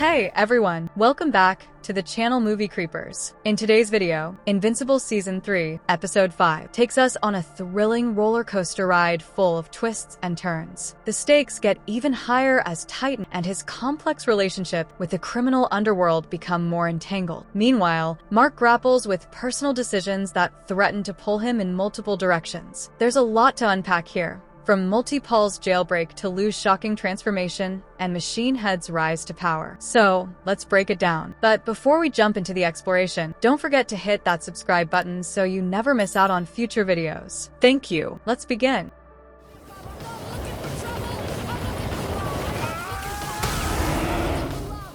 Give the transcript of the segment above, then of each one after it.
Hey everyone, welcome back to the channel Movie Creepers. In today's video, Invincible Season 3, Episode 5 takes us on a thrilling roller coaster ride full of twists and turns. The stakes get even higher as Titan and his complex relationship with the criminal underworld become more entangled. Meanwhile, Mark grapples with personal decisions that threaten to pull him in multiple directions. There's a lot to unpack here. From Multi-Paul's jailbreak to Lou's shocking transformation and Machine Head's rise to power. So, let's break it down. But before we jump into the exploration, don't forget to hit that subscribe button so you never miss out on future videos. Thank you. Let's begin.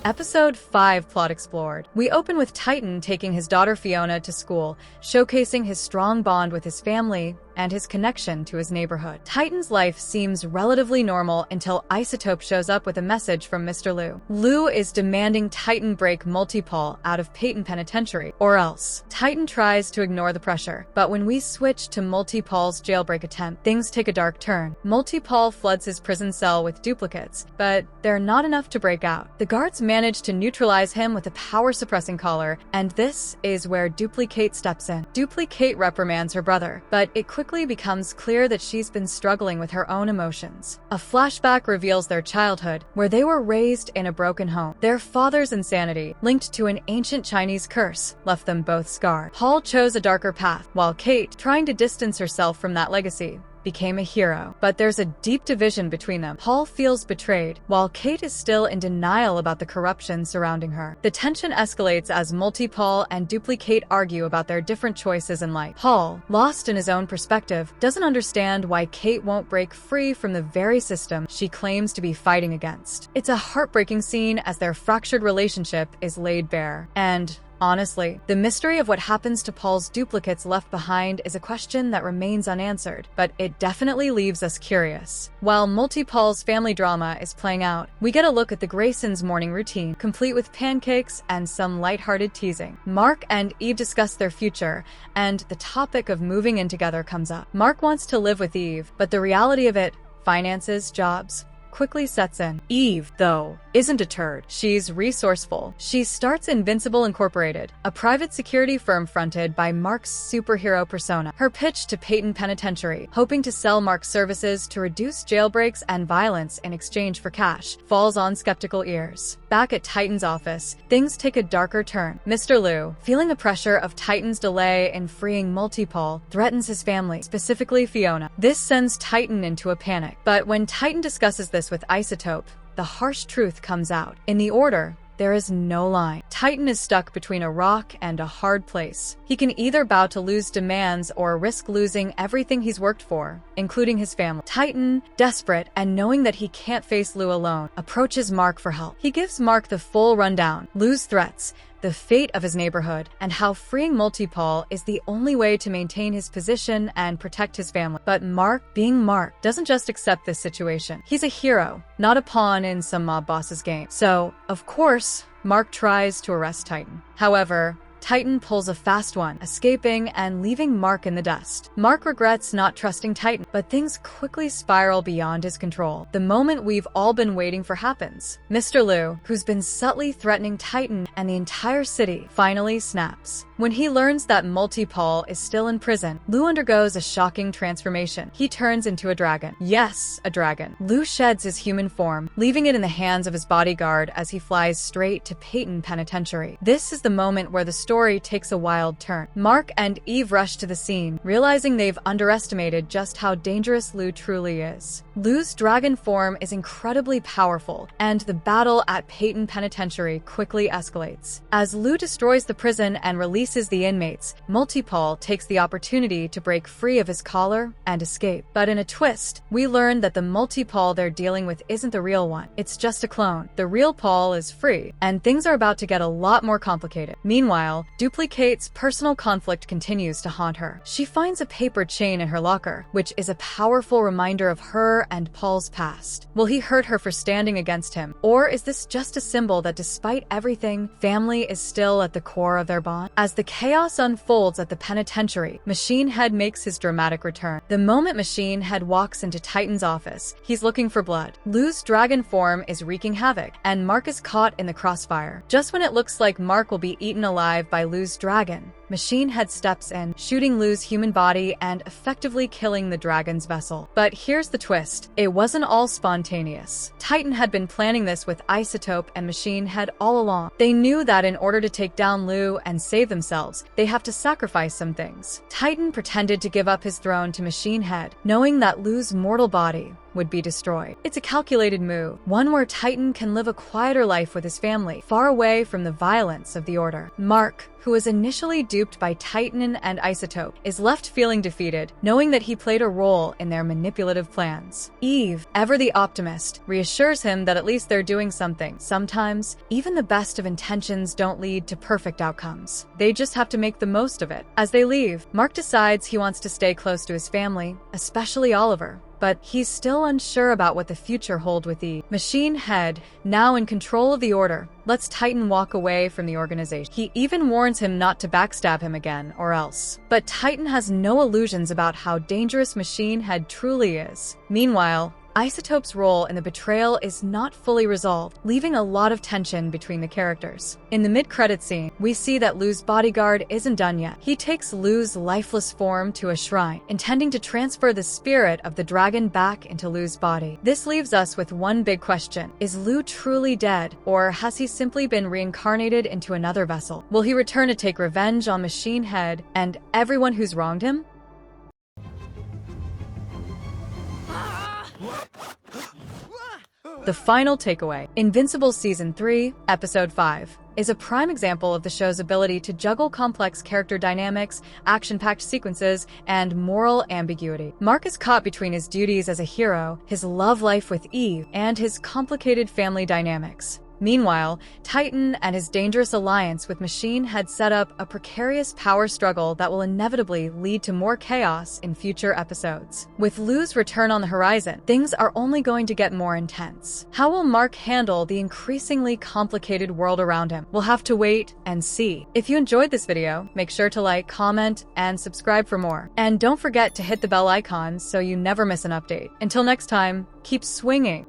Episode 5 Plot Explored. We open with Titan taking his daughter Fiona to school, showcasing his strong bond with his family and his connection to his neighborhood. Titan's life seems relatively normal until Isotope shows up with a message from Mr. Lou. Lou is demanding Titan break Multi-Paul out of Peyton Penitentiary, or else. Titan tries to ignore the pressure, but when we switch to Multi-Paul's jailbreak attempt, things take a dark turn. Multi-Paul floods his prison cell with duplicates, but they're not enough to break out. The guards manage to neutralize him with a power-suppressing collar, and this is where Duplicate steps in. Duplicate reprimands her brother, but it quickly becomes clear that she's been struggling with her own emotions. A flashback reveals their childhood, where they were raised in a broken home. Their father's insanity, linked to an ancient Chinese curse, left them both scarred. Paul chose a darker path, while Kate, trying to distance herself from that legacy, became a hero. But there's a deep division between them. Paul feels betrayed, while Kate is still in denial about the corruption surrounding her. The tension escalates as Multi-Paul and Duplicate argue about their different choices in life. Paul, lost in his own perspective, doesn't understand why Kate won't break free from the very system she claims to be fighting against. It's a heartbreaking scene as their fractured relationship is laid bare. And honestly, the mystery of what happens to Paul's duplicates left behind is a question that remains unanswered, but it definitely leaves us curious. While Multi-Paul's family drama is playing out, we get a look at the Graysons' morning routine, complete with pancakes and some lighthearted teasing. Mark and Eve discuss their future, and the topic of moving in together comes up. Mark wants to live with Eve, but the reality of it, finances, jobs, quickly sets in. Eve, though, isn't deterred. She's resourceful. She starts Invincible Incorporated, a private security firm fronted by Mark's superhero persona. Her pitch to Peyton Penitentiary, hoping to sell Mark's services to reduce jailbreaks and violence in exchange for cash, falls on skeptical ears. Back at Titan's office, things take a darker turn. Mr. Lou, feeling the pressure of Titan's delay in freeing Multi-Paul, threatens his family, specifically Fiona. This sends Titan into a panic. But when Titan discusses this with Isotope, the harsh truth comes out. In the Order, there is no line. Titan is stuck between a rock and a hard place. He can either bow to Lou's demands or risk losing everything he's worked for, including his family. Titan, desperate and knowing that he can't face Lou alone, approaches Mark for help. He gives Mark the full rundown, Lou's threats, the fate of his neighborhood, and how freeing Multi-Paul is the only way to maintain his position and protect his family. But Mark, being Mark, doesn't just accept this situation. He's a hero, not a pawn in some mob boss's game. So, of course, Mark tries to arrest Titan. However, Titan pulls a fast one, escaping and leaving Mark in the dust. Mark regrets not trusting Titan, but things quickly spiral beyond his control. The moment we've all been waiting for happens. Mr. Lou, who's been subtly threatening Titan and the entire city, finally snaps. When he learns that Multi-Paul is still in prison, Lou undergoes a shocking transformation. He turns into a dragon. Yes, a dragon. Lou sheds his human form, leaving it in the hands of his bodyguard as he flies straight to Peyton Penitentiary. This is the moment where the story takes a wild turn. Mark and Eve rush to the scene, realizing they've underestimated just how dangerous Lou truly is. Lou's dragon form is incredibly powerful, and the battle at Peyton Penitentiary quickly escalates. As Lou destroys the prison and releases the inmates, Multi-Paul takes the opportunity to break free of his collar and escape. But in a twist, we learn that the Multi-Paul they're dealing with isn't the real one. It's just a clone. The real Paul is free, and things are about to get a lot more complicated. Meanwhile, Meanwhile, Duplicate's personal conflict continues to haunt her. She finds a paper chain in her locker, which is a powerful reminder of her and Paul's past. Will he hurt her for standing against him? Or is this just a symbol that despite everything, family is still at the core of their bond? As the chaos unfolds at the penitentiary, Machine Head makes his dramatic return. The moment Machine Head walks into Titan's office, he's looking for blood. Lou's dragon form is wreaking havoc, and Mark is caught in the crossfire. Just when it looks like Mark will be eaten alive by Lou's dragon, Machine Head steps in, shooting Lou's human body and effectively killing the dragon's vessel. But here's the twist. It wasn't all spontaneous. Titan had been planning this with Isotope and Machine Head all along. They knew that in order to take down Lou and save themselves, they have to sacrifice some things. Titan pretended to give up his throne to Machine Head, knowing that Lou's mortal body would be destroyed. It's a calculated move, one where Titan can live a quieter life with his family, far away from the violence of the Order. Mark, who was initially duped by Titan and Isotope, is left feeling defeated, knowing that he played a role in their manipulative plans. Eve, ever the optimist, reassures him that at least they're doing something. Sometimes, even the best of intentions don't lead to perfect outcomes. They just have to make the most of it. As they leave, Mark decides he wants to stay close to his family, especially Oliver. But he's still unsure about what the future holds with Eve. Machine Head, now in control of the Order, lets Titan walk away from the organization. He even warns him not to backstab him again, or else. But Titan has no illusions about how dangerous Machine Head truly is. Meanwhile, Isotope's role in the betrayal is not fully resolved, leaving a lot of tension between the characters. In the mid-credit scene, we see that Lou's bodyguard isn't done yet. He takes Lou's lifeless form to a shrine, intending to transfer the spirit of the dragon back into Lou's body. This leaves us with one big question. Is Lou truly dead, or has he simply been reincarnated into another vessel? Will he return to take revenge on Machine Head and everyone who's wronged him? The final takeaway. Invincible Season 3, Episode 5, is a prime example of the show's ability to juggle complex character dynamics, action-packed sequences, and moral ambiguity. Mark is caught between his duties as a hero, his love life with Eve, and his complicated family dynamics. Meanwhile, Titan and his dangerous alliance with Machine Head set up a precarious power struggle that will inevitably lead to more chaos in future episodes. With Lou's return on the horizon, things are only going to get more intense. How will Mark handle the increasingly complicated world around him? We'll have to wait and see. If you enjoyed this video, make sure to like, comment, and subscribe for more. And don't forget to hit the bell icon so you never miss an update. Until next time, keep swinging!